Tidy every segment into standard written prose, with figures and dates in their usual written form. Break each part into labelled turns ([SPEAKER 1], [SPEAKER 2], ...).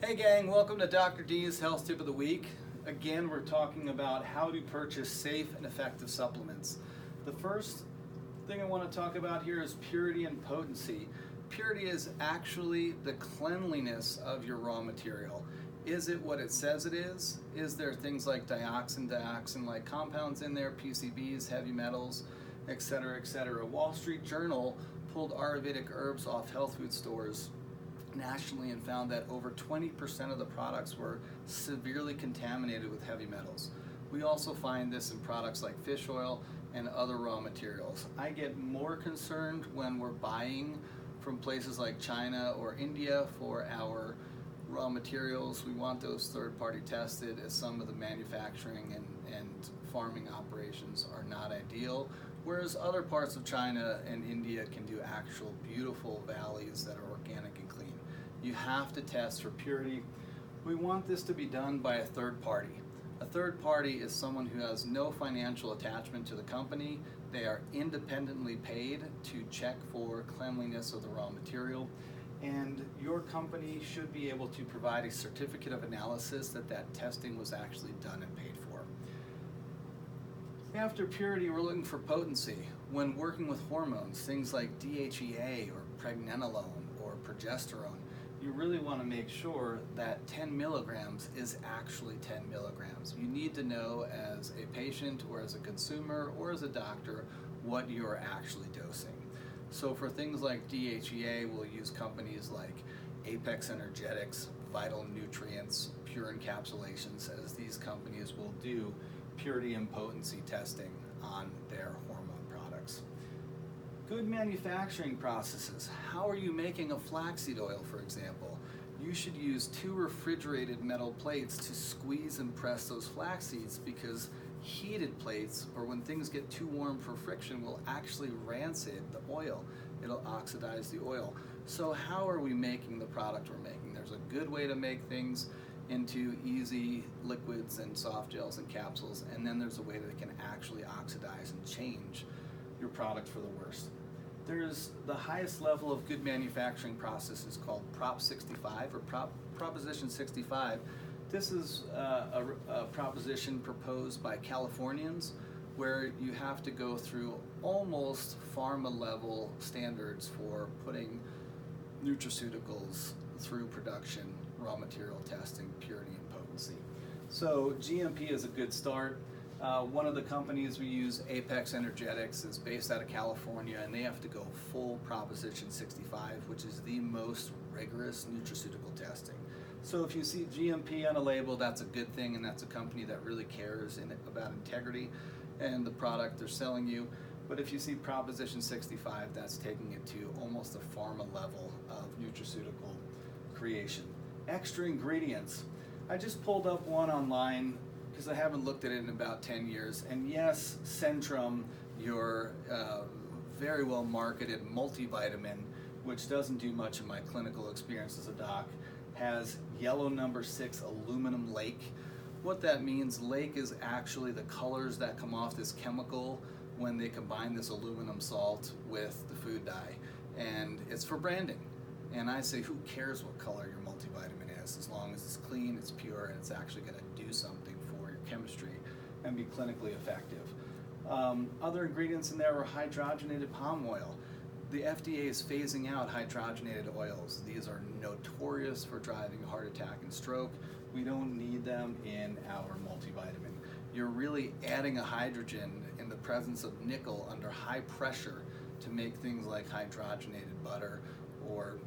[SPEAKER 1] Hey gang, welcome to Dr. D's Health Tip of the Week. Again, we're talking about how to purchase safe and effective supplements. The first thing I want to talk about here is purity and potency. Purity is actually the cleanliness of your raw material. Is it what it says it is? Is there things like dioxin-like compounds in there, PCBs, heavy metals, etc., etc.? Wall Street Journal pulled Ayurvedic herbs off health food stores nationally and found that over 20% of the products were severely contaminated with heavy metals. We also find this in products like fish oil and other raw materials. I get more concerned when we're buying from places like China or India for our raw materials. We want those third-party tested, as some of the manufacturing and farming operations are not ideal, whereas other parts of China and India can do actual beautiful valleys that are organic and clean. You have to test for purity. We want this to be done by a third party. A third party is someone who has no financial attachment to the company. They are independently paid to check for cleanliness of the raw material, and your company should be able to provide a certificate of analysis that that testing was actually done and paid for. After purity, we're looking for potency. When working with hormones, things like DHEA or pregnenolone or progesterone, you really want to make sure that 10 milligrams is actually 10 milligrams. You need to know as a patient or as a consumer or as a doctor what you're actually dosing. So for things like DHEA, we'll use companies like Apex Energetics, Vital Nutrients, Pure Encapsulations, as these companies will do purity and potency testing on their hormone products. Good manufacturing processes. How are you making a flaxseed oil, for example? You should use 2 refrigerated metal plates to squeeze and press those flax seeds, because heated plates, or when things get too warm for friction, will actually rancid the oil. It'll oxidize the oil. So how are we making the product we're making? There's a good way to make things into easy liquids and soft gels and capsules, and then there's a way that it can actually oxidize and change your product for the worst. There's the highest level of good manufacturing processes called Prop 65 or Proposition 65. This is a proposition proposed by Californians where you have to go through almost pharma level standards for putting nutraceuticals through production, raw material testing, purity and potency. So GMP is a good start. One of the companies we use, Apex Energetics, is based out of California, and they have to go full Proposition 65, which is the most rigorous nutraceutical testing. So if you see GMP on a label, that's a good thing, and that's a company that really cares about integrity and the product they're selling you. But if you see Proposition 65, that's taking it to almost a pharma level of nutraceutical creation. Extra ingredients. I just pulled up one online because I haven't looked at it in about 10 years. And yes, Centrum, your very well marketed multivitamin, which doesn't do much in my clinical experience as a doc, has yellow number 6 aluminum lake. What that means, lake is actually the colors that come off this chemical when they combine this aluminum salt with the food dye. And it's for branding. And I say, who cares what color your multivitamin is, as long as it's clean, it's pure, and it's actually going to do something for your chemistry and be clinically effective. Other ingredients in there were hydrogenated palm oil. The FDA is phasing out hydrogenated oils. These are notorious for driving a heart attack and stroke. We don't need them in our multivitamin. You're really adding a hydrogen in the presence of nickel under high pressure to make things like hydrogenated butter or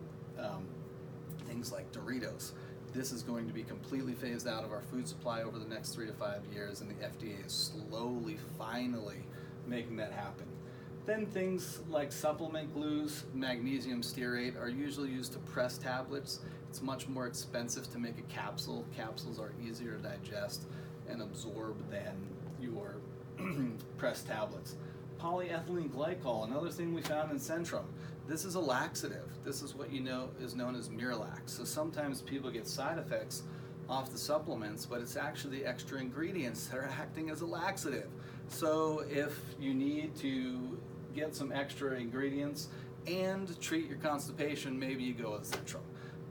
[SPEAKER 1] things like Doritos. This is going to be completely phased out of our food supply over the next 3 to 5 years, and the FDA is slowly, finally making that happen. Then things like supplement glues, magnesium stearate, are usually used to press tablets. It's much more expensive to make a capsule. Capsules are easier to digest and absorb than your pressed tablets. Polyethylene glycol, another thing we found in Centrum. This is a laxative. This is what you know is known as Miralax. So sometimes people get side effects off the supplements, but it's actually the extra ingredients that are acting as a laxative. So if you need to get some extra ingredients and treat your constipation, maybe you go with Centrum.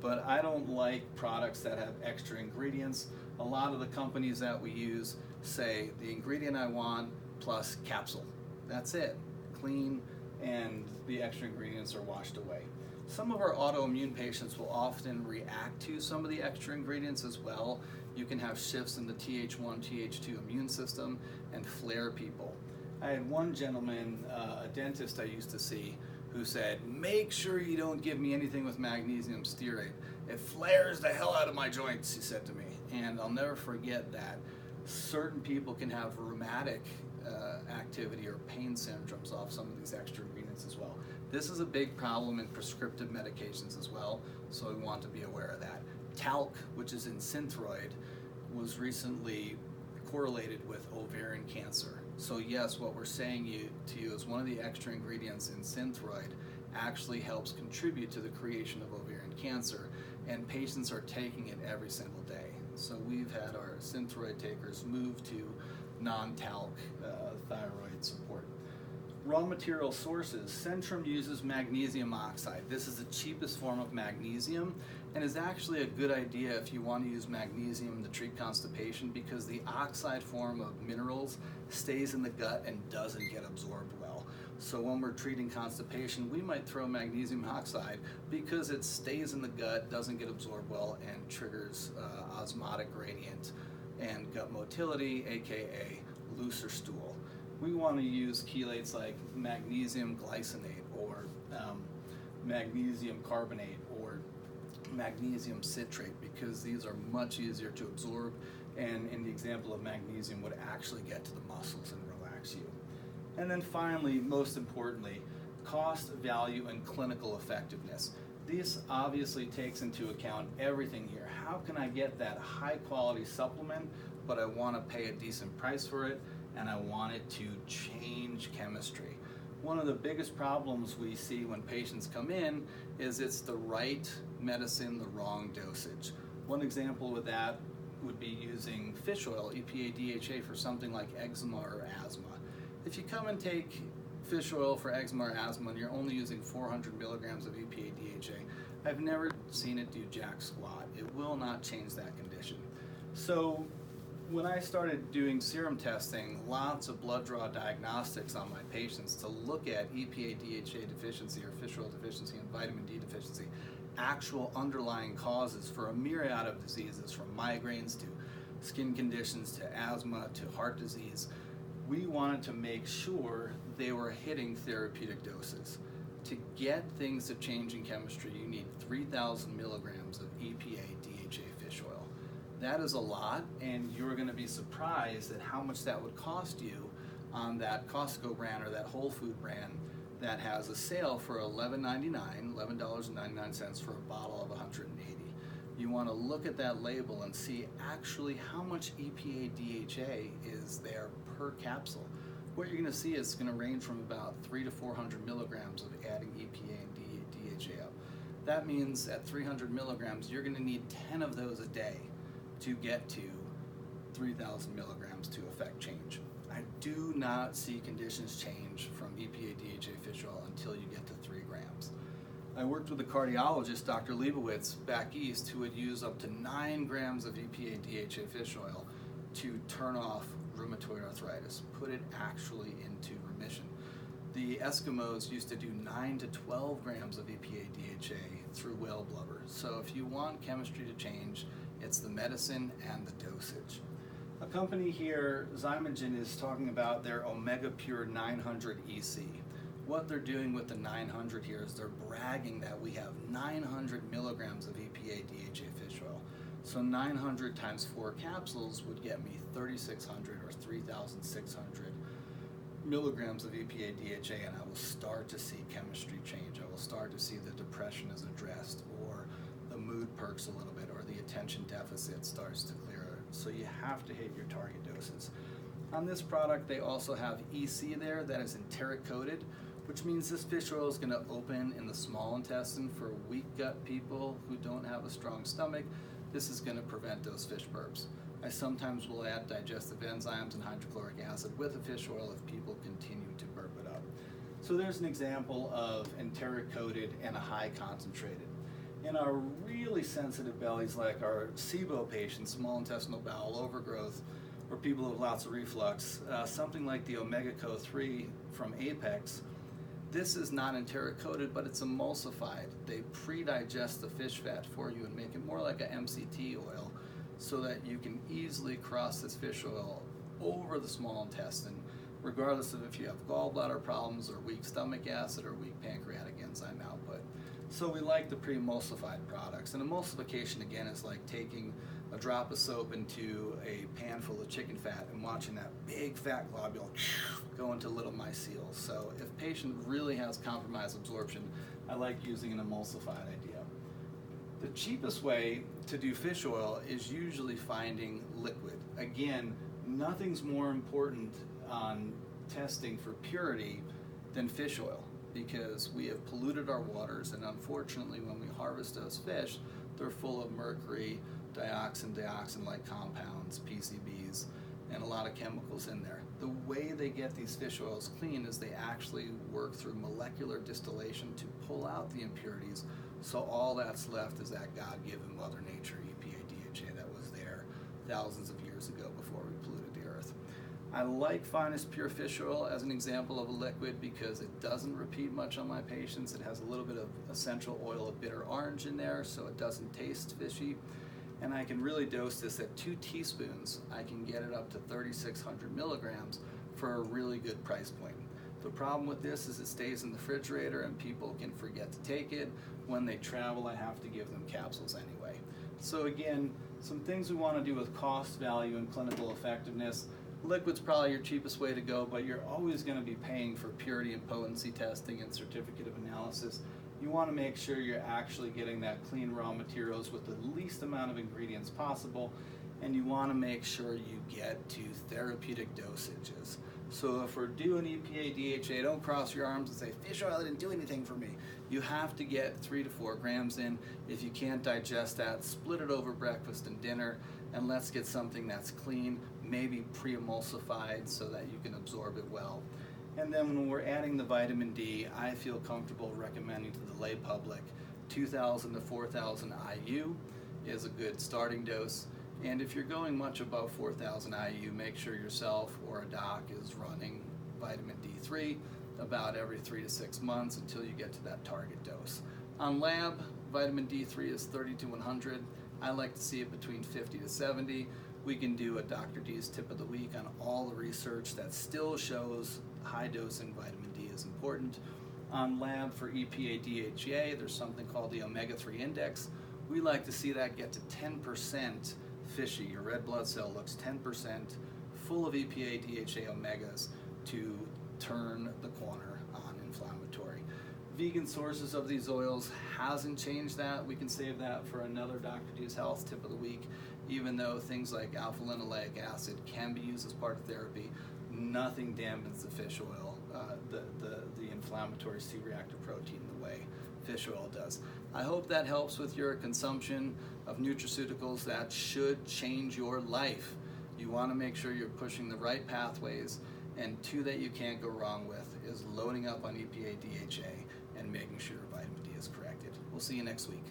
[SPEAKER 1] but I don't like products that have extra ingredients. A lot of the companies that we use say the ingredient I want plus capsule. That's it, clean, and the extra ingredients are washed away. Some of our autoimmune patients will often react to some of the extra ingredients as well. You can have shifts in the Th1, Th2 immune system and flare people. I had one gentleman, a dentist I used to see, who said, make sure you don't give me anything with magnesium stearate. It flares the hell out of my joints, he said to me. And I'll never forget that. Certain people can have rheumatic activity or pain syndromes off some of these extra ingredients as well. This is a big problem in prescriptive medications as well, so we want to be aware of that. Talc, which is in Synthroid, was recently correlated with ovarian cancer. So yes, what we're saying to you is one of the extra ingredients in Synthroid actually helps contribute to the creation of ovarian cancer, and patients are taking it every single day. So we've had our Synthroid takers move to non-talc thyroid support. Raw material sources. Centrum uses magnesium oxide. This is the cheapest form of magnesium and is actually a good idea if you want to use magnesium to treat constipation, because the oxide form of minerals stays in the gut and doesn't get absorbed well. So when we're treating constipation, we might throw magnesium oxide because it stays in the gut, doesn't get absorbed well, and triggers osmotic gradient and gut motility, aka looser stool. We want to use chelates like magnesium glycinate or magnesium carbonate or magnesium citrate, because these are much easier to absorb, and in the example of magnesium would actually get to the muscles and relax you. And then finally, most importantly, cost, value, and clinical effectiveness. This obviously takes into account everything here. How can I get that high quality supplement, but I want to pay a decent price for it, and I want it to change chemistry? One of the biggest problems we see when patients come in is it's the right medicine, the wrong dosage. One example with that would be using fish oil, EPA DHA, for something like eczema or asthma. If you come and take fish oil for eczema or asthma and you're only using 400 milligrams of EPA DHA, I've never seen it do jack squat. It will not change that condition. So when I started doing serum testing, lots of blood draw diagnostics on my patients to look at EPA DHA deficiency or fish oil deficiency and vitamin D deficiency, actual underlying causes for a myriad of diseases, from migraines to skin conditions to asthma to heart disease. We wanted to make sure they were hitting therapeutic doses. To get things to change in chemistry, you need 3,000 milligrams of EPA DHA fish oil. That is a lot, and you're going to be surprised at how much that would cost you on that Costco brand or that Whole Food brand that has a sale for $11.99 for a bottle of 180. You want to look at that label and see actually how much EPA DHA is there per capsule. What you're going to see is going to range from about 300 to 400 milligrams of adding EPA and DHA up. That means at 300 milligrams, you're going to need 10 of those a day to get to 3,000 milligrams to affect change. I do not see conditions change from EPA DHA fish oil until you get to 3 grams. I worked with a cardiologist, Dr. Leibowitz, back east, who would use up to 9 grams of EPA DHA fish oil to turn off rheumatoid arthritis, put it actually into remission. The Eskimos used to do 9 to 12 grams of EPA DHA through whale blubber. So if you want chemistry to change, it's the medicine and the dosage. A company here, Zymogen, is talking about their Omega Pure 900 EC. What they're doing with the 900 here is they're bragging that we have 900 milligrams of EPA DHA fish oil. So 900 times 4 capsules would get me 3,600 or 3,600 milligrams of EPA DHA, and I will start to see chemistry change. I will start to see the depression is addressed, or the mood perks a little bit, or the attention deficit starts to clear. So you have to hit your target doses. On this product, they also have EC there that is enteric coated, which means this fish oil is going to open in the small intestine for weak gut people who don't have a strong stomach. This is going to prevent those fish burps. I sometimes will add digestive enzymes and hydrochloric acid with the fish oil if people continue to burp it up. So there's an example of enteric coated and a high concentrated. In our really sensitive bellies, like our SIBO patients, small intestinal bowel overgrowth, or people who have lots of reflux, something like the Omega-Co3 from Apex, this is not enteric-coated, but it's emulsified. They pre-digest the fish fat for you and make it more like a MCT oil so that you can easily cross this fish oil over the small intestine, regardless of if you have gallbladder problems or weak stomach acid or weak pancreatic enzyme output. So we like the pre-emulsified products. And emulsification, again, is like taking a drop of soap into a pan full of chicken fat and watching that big fat globule go into little mycelials. So if patient really has compromised absorption, I like using an emulsified idea. The cheapest way to do fish oil is usually finding liquid. Again, nothing's more important on testing for purity than fish oil, because we have polluted our waters, and unfortunately when we harvest those fish, they're full of mercury, dioxin-like compounds, PCBs, and a lot of chemicals in there. The way they get these fish oils clean is they actually work through molecular distillation to pull out the impurities, so all that's left is that God-given Mother Nature EPA DHA that was there thousands of years ago before we polluted the earth. I like Finest Pure Fish Oil as an example of a liquid because it doesn't repeat much on my patients. It has a little bit of essential oil of bitter orange in there, so it doesn't taste fishy. And I can really dose this at 2 teaspoons. I can get it up to 3,600 milligrams for a really good price point. The problem with this is it stays in the refrigerator and people can forget to take it. When they travel, I have to give them capsules anyway. So again, some things we want to do with cost, value, and clinical effectiveness. Liquid's probably your cheapest way to go, but you're always going to be paying for purity and potency testing and certificate of analysis. You want to make sure you're actually getting that clean raw materials with the least amount of ingredients possible, and you want to make sure you get to therapeutic dosages. So if we're doing EPA DHA, don't cross your arms and say, fish oil didn't do anything for me. You have to get 3 to 4 grams in. If you can't digest that, split it over breakfast and dinner, and let's get something that's clean, maybe pre-emulsified so that you can absorb it well. And then when we're adding the vitamin D, I feel comfortable recommending to the lay public 2,000 to 4,000 IU is a good starting dose. And if you're going much above 4,000 IU, make sure yourself or a doc is running vitamin D3 about every 3 to 6 months until you get to that target dose. On lab, vitamin D3 is 30 to 100. I like to see it between 50 to 70. We can do a Dr. D's tip of the week on all the research that still shows high dosing vitamin D is important. On lab for EPA DHA, there's something called the omega-3 index. We like to see that get to 10% fishy. Your red blood cell looks 10% full of EPA DHA omegas to turn the corner on inflammatory. Vegan sources of these oils hasn't changed that. We can save that for another Dr. D's Health tip of the week. Even though things like alpha-linoleic acid can be used as part of therapy, nothing dampens the fish oil, the inflammatory C-reactive protein the way fish oil does. I hope that helps with your consumption of nutraceuticals that should change your life. You want to make sure you're pushing the right pathways, and 2 that you can't go wrong with is loading up on EPA DHA and making sure vitamin D is corrected. We'll see you next week.